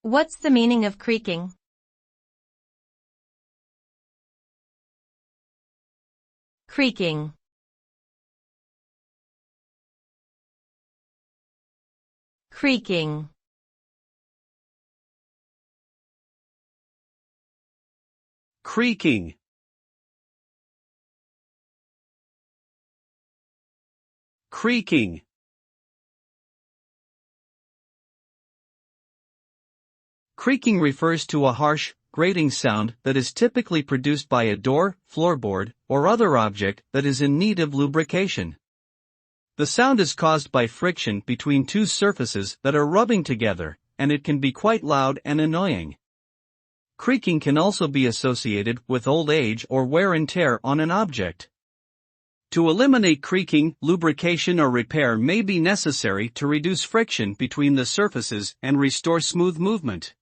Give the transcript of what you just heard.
What's the meaning of creaking? Creaking. Creaking. Creaking. Creaking. Creaking refers to a harsh, grating sound that is typically produced by a door, floorboard, or other object that is in need of lubrication. The sound is caused by friction between two surfaces that are rubbing together, and it can be quite loud and annoying. Creaking can also be associated with old age or wear and tear on an object. To eliminate creaking, lubrication or repair may be necessary to reduce friction between the surfaces and restore smooth movement.